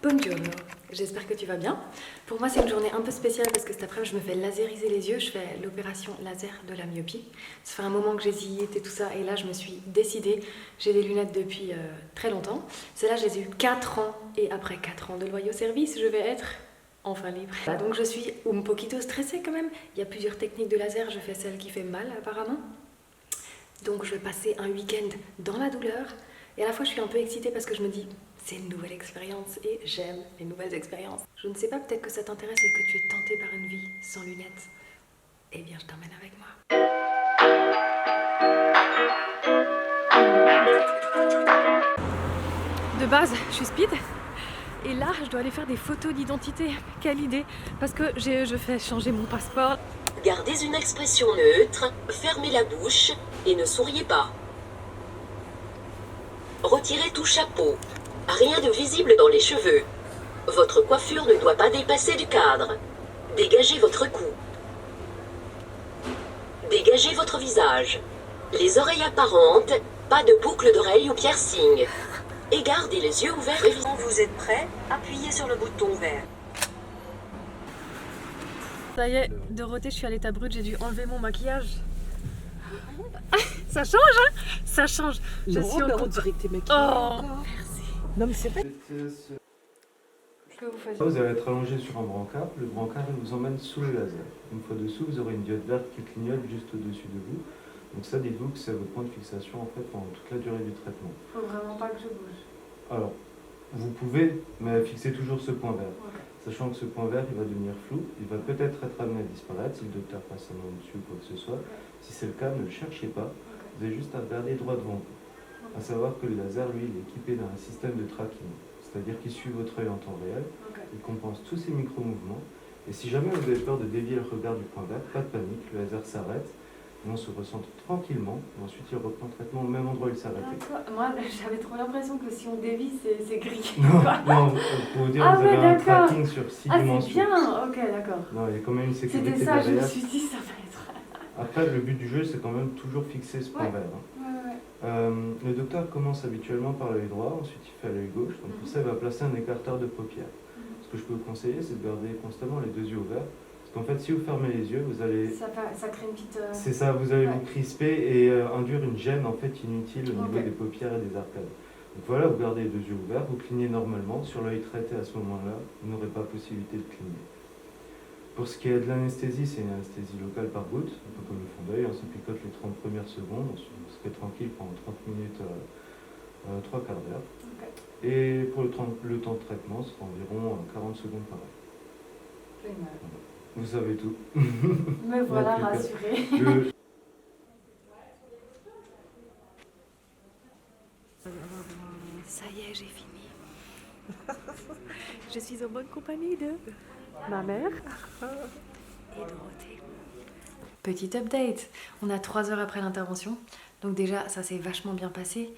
Buongiorno, j'espère que tu vas bien. Pour moi c'est une journée un peu spéciale parce que cet après-midi je me fais laseriser les yeux, je fais l'opération laser de la myopie. Ça fait un moment que j'hésite et tout ça et là je me suis décidée. J'ai des lunettes depuis très longtemps. Celles-là je les ai eues 4 ans et après 4 ans de loyaux service je vais être enfin libre. Donc je suis un poquito stressée quand même. Il y a plusieurs techniques de laser, je fais celle qui fait mal apparemment. Donc je vais passer un week-end dans la douleur et à la fois je suis un peu excitée parce que je me dis c'est une nouvelle expérience et j'aime les nouvelles expériences. Je ne sais pas, peut-être que ça t'intéresse et que tu es tenté par une vie sans lunettes. Eh bien je t'emmène avec moi. De base je suis speed et là je dois aller faire des photos d'identité. Quelle idée, parce que je fais changer mon passeport. Gardez une expression neutre, fermez la bouche et ne souriez pas. Retirez tout chapeau. Rien de visible dans les cheveux. Votre coiffure ne doit pas dépasser du cadre. Dégagez votre cou. Dégagez votre visage. Les oreilles apparentes, pas de boucle d'oreille ou piercing. Et gardez les yeux ouverts. Quand vous êtes prêt, appuyez sur le bouton vert. Ça y est, Dorothée, je suis à l'état brut, j'ai dû enlever mon maquillage. Ça change, hein? Ça change. Je suis en on dirait que t'es maquillée encore. Merci. Non mais c'est vrai. Que vous faites? Vous allez être allongé sur un brancard. Le brancard il vous emmène sous le laser. Une fois dessous, vous aurez une diode verte qui clignote juste au-dessus de vous. Donc ça, dites-vous que c'est votre point de fixation en fait pendant toute la durée du traitement. Faut vraiment pas que je bouge. Alors, vous pouvez, mais fixez toujours ce point vert. Okay. Sachant que ce point vert, il va devenir flou, il va peut-être être amené à disparaître si le docteur passe sa main dessus ou quoi que ce soit. Si c'est le cas, ne le cherchez pas. Vous avez juste à regarder droit devant vous. À savoir que le laser, lui, il est équipé d'un système de tracking. C'est-à-dire qu'il suit votre œil en temps réel, il compense tous ces micro-mouvements. Et si jamais vous avez peur de dévier le regard du point vert, pas de panique, le laser s'arrête. On se recentre tranquillement, et ensuite il reprend le traitement au même endroit où il s'arrêtait. Moi j'avais trop l'impression que si on dévie c'est gris. Non, pour vous dire, vous avez un tracking sur 6 dimensions. C'est bien, ok d'accord. Non, il y a quand même une sécurité C'était ça, derrière. je me suis dit ça va être... Après, le but du jeu, c'est quand même toujours fixer ce point vert. Le docteur commence habituellement par l'œil droit, ensuite il fait à l'œil gauche, donc pour ça il va placer un écarteur de paupières. Ce que je peux vous conseiller, c'est de garder constamment les deux yeux ouverts. En fait, si vous fermez les yeux, vous allez... Ça crée une petite... C'est ça, vous allez vous crisper et induire une gêne en fait inutile au niveau des paupières et des arcades. Donc voilà, vous gardez les deux yeux ouverts, vous clignez normalement. Sur l'œil traité à ce moment-là, vous n'aurez pas possibilité de cligner. Pour ce qui est de l'anesthésie, c'est une anesthésie locale par goutte, un peu comme le fond d'œil, ça picote les 30 premières secondes, on serait tranquille pendant 30 minutes, 3 quarts d'heure. Et pour le temps de traitement, ce sera environ 40 secondes par heure. Génial. Vous savez tout. Me voilà rassurée. Ça y est, j'ai fini. Je suis en bonne compagnie de ma mère et Dorothée. Petit update, on a 3 heures après l'intervention, donc déjà ça s'est vachement bien passé.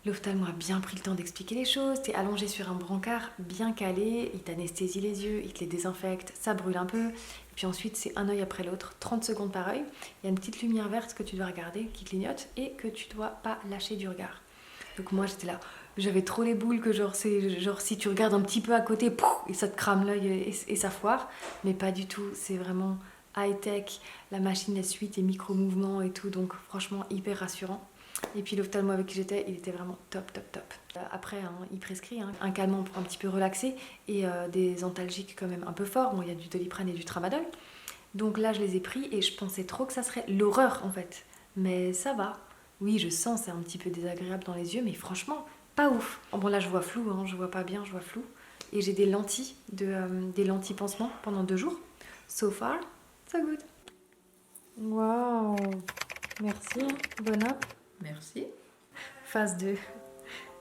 L'ophtalmo a bien pris le temps d'expliquer les choses, t'es allongé sur un brancard bien calé, il t'anesthésie les yeux, il te les désinfecte, ça brûle un peu, et puis ensuite c'est un œil après l'autre, 30 secondes par œil, il y a une petite lumière verte que tu dois regarder, qui clignote, et que tu dois pas lâcher du regard. Donc moi j'étais là, j'avais trop les boules que genre si tu regardes un petit peu à côté, pouf, et ça te crame l'œil et ça foire, mais pas du tout, c'est vraiment high-tech, la machine elle suit tes micro-mouvements et tout, donc franchement hyper rassurant. Et puis l'ophtalmo avec qui j'étais, il était vraiment top. Après, il prescrit un calmant pour un petit peu relaxer et des antalgiques quand même un peu forts. Bon, il y a du Doliprane et du Tramadol. Donc là, je les ai pris et je pensais trop que ça serait l'horreur en fait. Mais ça va. Oui, je sens, c'est un petit peu désagréable dans les yeux, mais franchement, pas ouf. Bon là, je vois flou, je vois pas bien, je vois flou. Et j'ai des lentilles, des lentilles pansement pendant 2 jours. So far, so good. Waouh, merci, bonne app. Merci. Phase 2.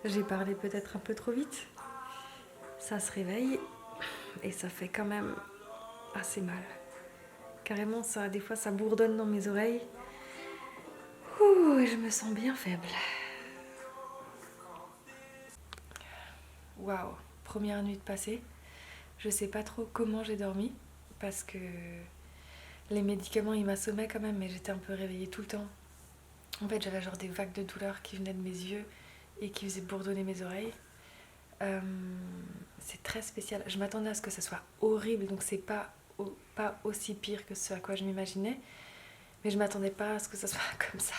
J'ai parlé peut-être un peu trop vite. Ça se réveille et ça fait quand même assez mal. Carrément, des fois, ça bourdonne dans mes oreilles. Ouh, et je me sens bien faible. Waouh, première nuit de passée. Je sais pas trop comment j'ai dormi parce que les médicaments, ils m'assommaient quand même, mais j'étais un peu réveillée tout le temps. En fait, j'avais genre des vagues de douleur qui venaient de mes yeux et qui faisaient bourdonner mes oreilles. c'est très spécial. Je m'attendais à ce que ça soit horrible, donc c'est pas aussi pire que ce à quoi je m'imaginais. Mais je m'attendais pas à ce que ça soit comme ça.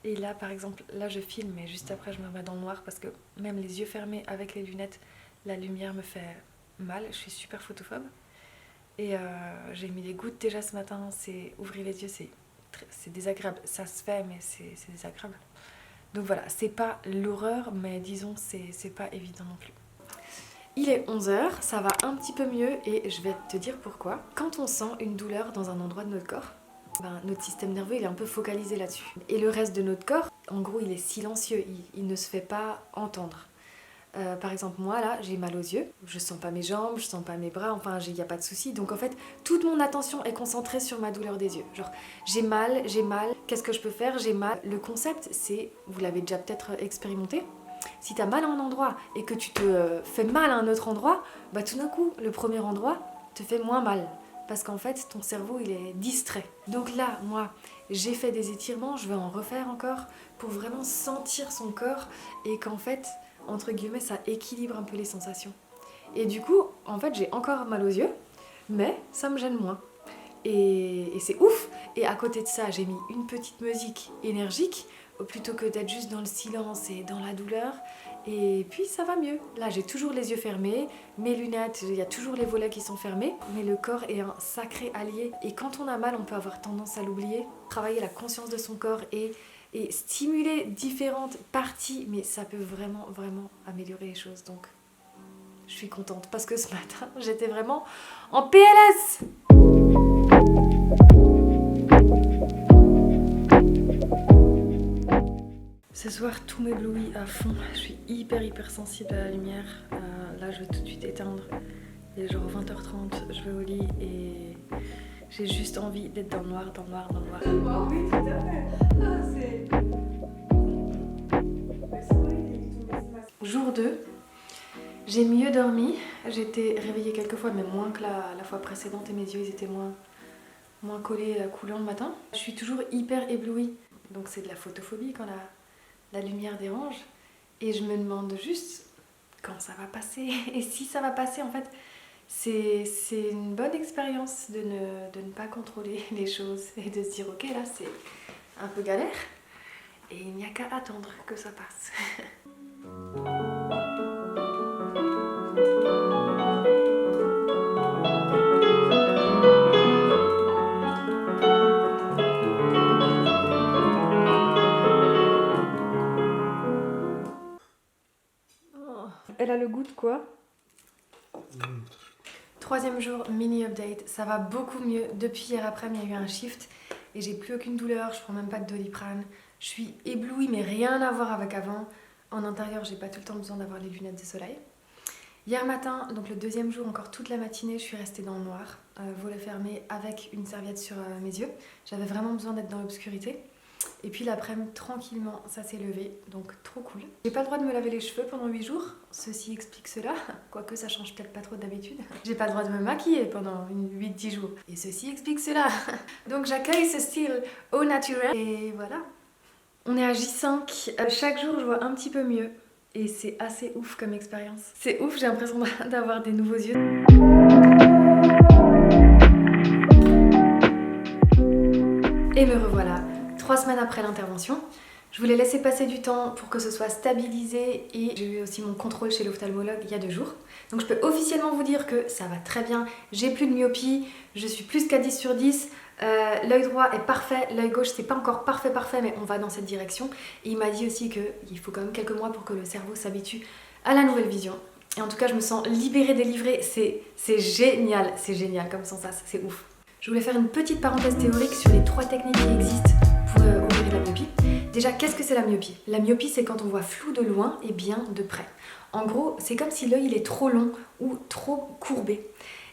Et là, par exemple, là je filme, mais juste après je me remets dans le noir parce que même les yeux fermés avec les lunettes, la lumière me fait mal. Je suis super photophobe. Et j'ai mis des gouttes déjà ce matin. Ouvrir les yeux, c'est désagréable. Ça se fait, mais c'est désagréable. Donc voilà, c'est pas l'horreur, mais disons, c'est pas évident non plus. Il est 11h, ça va un petit peu mieux et je vais te dire pourquoi. Quand on sent une douleur dans un endroit de notre corps, notre système nerveux il est un peu focalisé là-dessus. Et le reste de notre corps, en gros, il est silencieux, il ne se fait pas entendre. Par exemple, moi là, j'ai mal aux yeux, je sens pas mes jambes, je sens pas mes bras, enfin, il n'y a pas de souci. Donc en fait, toute mon attention est concentrée sur ma douleur des yeux. Genre, j'ai mal, qu'est-ce que je peux faire? J'ai mal. Le concept, c'est, vous l'avez déjà peut-être expérimenté, si t'as mal à un endroit et que tu te fais mal à un autre endroit, bah tout d'un coup, le premier endroit te fait moins mal. Parce qu'en fait, ton cerveau, il est distrait. Donc là, moi, j'ai fait des étirements, je vais en refaire encore pour vraiment sentir son corps et qu'en fait, entre guillemets, ça équilibre un peu les sensations. Et du coup, en fait, j'ai encore mal aux yeux, mais ça me gêne moins. Et c'est ouf. Et à côté de ça, j'ai mis une petite musique énergique plutôt que d'être juste dans le silence et dans la douleur. Et puis ça va mieux. Là, j'ai toujours les yeux fermés, mes lunettes, il y a toujours les volets qui sont fermés, mais le corps est un sacré allié. Et quand on a mal, on peut avoir tendance à l'oublier. Travailler la conscience de son corps et stimuler différentes parties, mais ça peut vraiment, vraiment améliorer les choses. Donc, je suis contente parce que ce matin, j'étais vraiment en PLS. Ce soir, tout m'éblouit à fond. Je suis hyper sensible à la lumière. Là, je vais tout de suite éteindre. Il est genre 20h30, je vais au lit et j'ai juste envie d'être dans le noir. Oui, tout à fait. Jour 2, j'ai mieux dormi. J'étais réveillée quelques fois, mais moins que la fois précédente et mes yeux ils étaient moins collés, coulants le matin. Je suis toujours hyper éblouie. Donc c'est de la photophobie quand la lumière dérange. Et je me demande juste quand ça va passer. Et si ça va passer, en fait, c'est une bonne expérience de ne pas contrôler les choses et de se dire ok, là c'est un peu galère et il n'y a qu'à attendre que ça passe. Elle a le goût de quoi? Troisième jour, mini update, ça va beaucoup mieux. Depuis hier après-midi, il y a eu un shift et j'ai plus aucune douleur, je prends même pas de Doliprane. Je suis éblouie, mais rien à voir avec avant. En intérieur, j'ai pas tout le temps besoin d'avoir les lunettes de soleil. Hier matin, donc le deuxième jour, encore toute la matinée, je suis restée dans le noir, volet fermé, avec une serviette sur mes yeux. J'avais vraiment besoin d'être dans l'obscurité. Et puis l'après-midi, tranquillement, ça s'est levé, donc trop cool. J'ai pas le droit de me laver les cheveux pendant 8 jours, ceci explique cela, quoique ça change peut-être pas trop d'habitude. J'ai pas le droit de me maquiller pendant 8-10 jours, et ceci explique cela. Donc j'accueille ce style au naturel, et voilà. On est à J5, chaque jour je vois un petit peu mieux, et c'est assez ouf comme expérience. C'est ouf, j'ai l'impression d'avoir des nouveaux yeux. Et me revoilà. 3 semaines après l'intervention, je voulais laisser passer du temps pour que ce soit stabilisé et j'ai eu aussi mon contrôle chez l'ophtalmologue il y a 2 jours. Donc je peux officiellement vous dire que ça va très bien, j'ai plus de myopie, je suis plus qu'à 10 sur 10, l'œil droit est parfait, l'œil gauche c'est pas encore parfait mais on va dans cette direction. Et il m'a dit aussi qu'il faut quand même quelques mois pour que le cerveau s'habitue à la nouvelle vision. Et en tout cas je me sens libérée, délivrée, c'est génial comme sensation, c'est ouf. Je voulais faire une petite parenthèse théorique sur les 3 techniques qui existent pour opérer la myopie. Déjà, qu'est-ce que c'est la myopie? La myopie, c'est quand on voit flou de loin et bien de près. En gros, c'est comme si l'œil il est trop long ou trop courbé.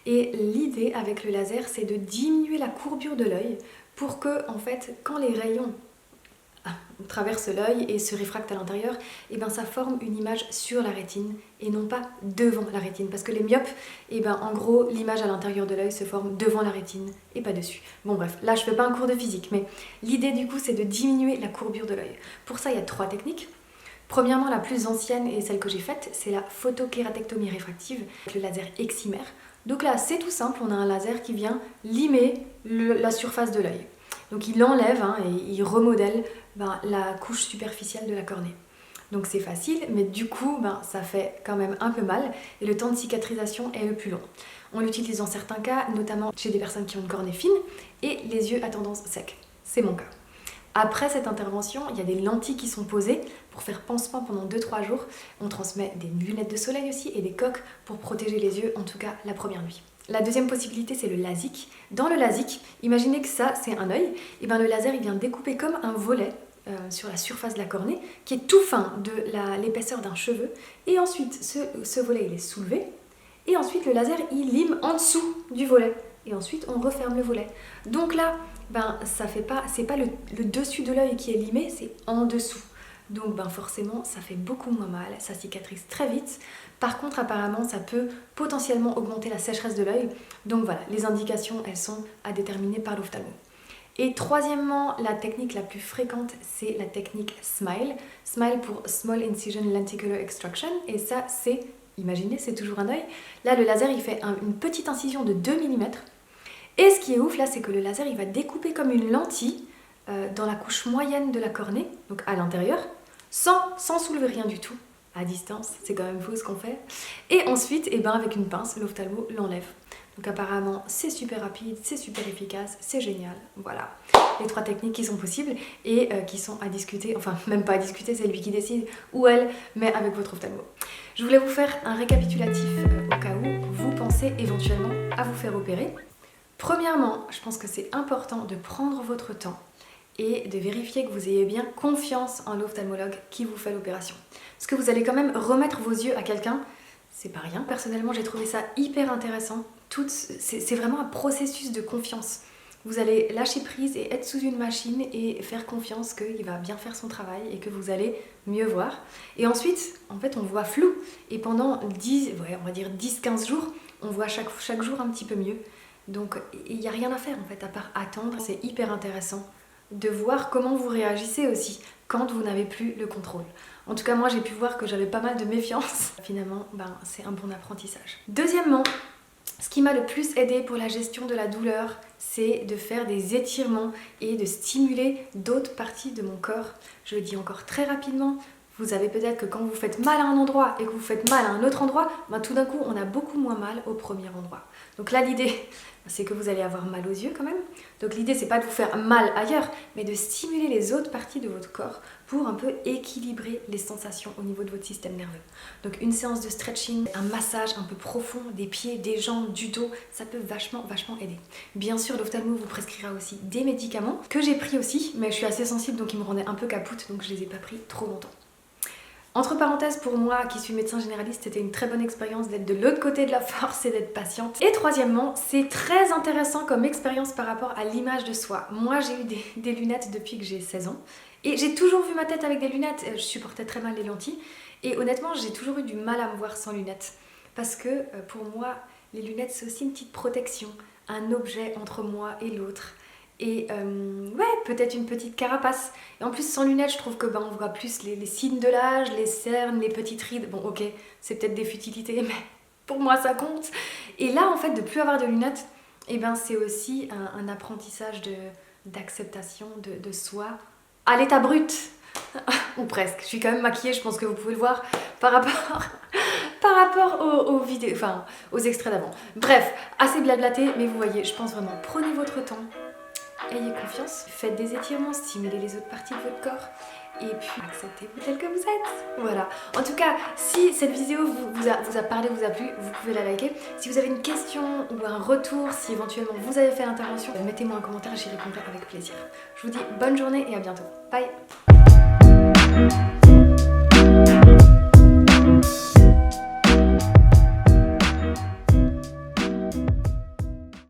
Et l'idée avec le laser, c'est de diminuer la courbure de l'œil pour que, en fait, quand les rayons traversent l'œil et se réfractent à l'intérieur, et ben ça forme une image sur la rétine et non pas devant la rétine. Parce que les myopes, et ben en gros, l'image à l'intérieur de l'œil se forme devant la rétine et pas dessus. Bon bref, là je fais pas un cours de physique, mais l'idée du coup c'est de diminuer la courbure de l'œil. Pour ça, il y a 3 techniques. Premièrement, la plus ancienne et celle que j'ai faite, c'est la photokératectomie réfractive avec le laser excimer. Donc là, c'est tout simple, on a un laser qui vient limer la surface de l'œil. Donc il enlève et il remodèle la couche superficielle de la cornée. Donc c'est facile, mais du coup, ça fait quand même un peu mal et le temps de cicatrisation est le plus long. On l'utilise dans certains cas, notamment chez des personnes qui ont une cornée fine et les yeux à tendance sec. C'est mon cas. Après cette intervention, il y a des lentilles qui sont posées pour faire pansement pendant 2-3 jours. On transmet des lunettes de soleil aussi et des coques pour protéger les yeux, en tout cas la première nuit. La deuxième possibilité, c'est le LASIK. Dans le LASIK, imaginez que ça, c'est un œil. Et le laser, il vient découper comme un volet sur la surface de la cornée, qui est tout fin de l'épaisseur d'un cheveu. Et ensuite, ce volet, il est soulevé. Et ensuite, le laser, il lime en dessous du volet. Et ensuite, on referme le volet. Donc là, c'est pas le dessus de l'œil qui est limé, c'est en dessous. Donc forcément, ça fait beaucoup moins mal, ça cicatrise très vite. Par contre, apparemment, ça peut potentiellement augmenter la sécheresse de l'œil. Donc voilà, les indications, elles sont à déterminer par l'ophtalmo. Et troisièmement, la technique la plus fréquente, c'est la technique SMILE. SMILE pour Small Incision Lenticular Extraction. Et ça, c'est, imaginez, c'est toujours un œil. Là, le laser, il fait une petite incision de 2 mm. Et ce qui est ouf, là, c'est que le laser, il va découper comme une lentille dans la couche moyenne de la cornée, donc à l'intérieur, sans soulever rien du tout, à distance. C'est quand même fou ce qu'on fait. Et ensuite, avec une pince, l'ophtalmo l'enlève. Donc apparemment, c'est super rapide, c'est super efficace, c'est génial. Voilà, les 3 techniques qui sont possibles et qui sont à discuter, enfin même pas à discuter, c'est lui qui décide, ou elle, mais avec votre ophtalmo. Je voulais vous faire un récapitulatif au cas où vous pensez éventuellement à vous faire opérer. Premièrement, je pense que c'est important de prendre votre temps et de vérifier que vous ayez bien confiance en l'ophtalmologue qui vous fait l'opération. Parce que vous allez quand même remettre vos yeux à quelqu'un, c'est pas rien. Personnellement, j'ai trouvé ça hyper intéressant. C'est vraiment un processus de confiance. Vous allez lâcher prise et être sous une machine et faire confiance qu'il va bien faire son travail et que vous allez mieux voir. Et ensuite, en fait, on voit flou. Et pendant 10-15 jours, on voit chaque jour un petit peu mieux. Donc, il n'y a rien à faire en fait, à part attendre. C'est hyper intéressant de voir comment vous réagissez aussi quand vous n'avez plus le contrôle. En tout cas, moi, j'ai pu voir que j'avais pas mal de méfiance. Finalement, c'est un bon apprentissage. Deuxièmement, ce qui m'a le plus aidé pour la gestion de la douleur, c'est de faire des étirements et de stimuler d'autres parties de mon corps. Je le dis encore très rapidement. Vous savez peut-être que quand vous faites mal à un endroit et que vous faites mal à un autre endroit, tout d'un coup, on a beaucoup moins mal au premier endroit. Donc là, l'idée, c'est que vous allez avoir mal aux yeux quand même. Donc l'idée, c'est pas de vous faire mal ailleurs, mais de stimuler les autres parties de votre corps pour un peu équilibrer les sensations au niveau de votre système nerveux. Donc une séance de stretching, un massage un peu profond des pieds, des jambes, du dos, ça peut vachement aider. Bien sûr, l'ophtalmo vous prescrira aussi des médicaments que j'ai pris aussi, mais je suis assez sensible donc ils me rendaient un peu capoute, donc je les ai pas pris trop longtemps. Entre parenthèses, pour moi qui suis médecin généraliste, c'était une très bonne expérience d'être de l'autre côté de la force et d'être patiente. Et troisièmement, c'est très intéressant comme expérience par rapport à l'image de soi. Moi, j'ai eu des lunettes depuis que j'ai 16 ans. Et j'ai toujours vu ma tête avec des lunettes. Je supportais très mal les lentilles. Et honnêtement, j'ai toujours eu du mal à me voir sans lunettes. Parce que pour moi, les lunettes, c'est aussi une petite protection. Un objet entre moi et l'autre. Et peut-être une petite carapace. Et en plus, sans lunettes, je trouve que on voit plus les signes de l'âge, les cernes, les petites rides. Bon, ok, c'est peut-être des futilités, mais pour moi, ça compte. Et là, en fait, de plus avoir de lunettes, c'est aussi un apprentissage d'acceptation de soi à l'état brut. Ou presque. Je suis quand même maquillée, je pense que vous pouvez le voir par rapport aux vidéos, aux extraits d'avant. Bref, assez blablaté, mais vous voyez, je pense vraiment, prenez votre temps. Ayez confiance, faites des étirements, stimulez les autres parties de votre corps et puis acceptez-vous tel que vous êtes. Voilà. En tout cas, si cette vidéo vous a parlé, vous a plu, vous pouvez la liker. Si vous avez une question ou un retour, si éventuellement vous avez fait l'intervention, mettez-moi un commentaire et j'y répondrai avec plaisir. Je vous dis bonne journée et à bientôt. Bye.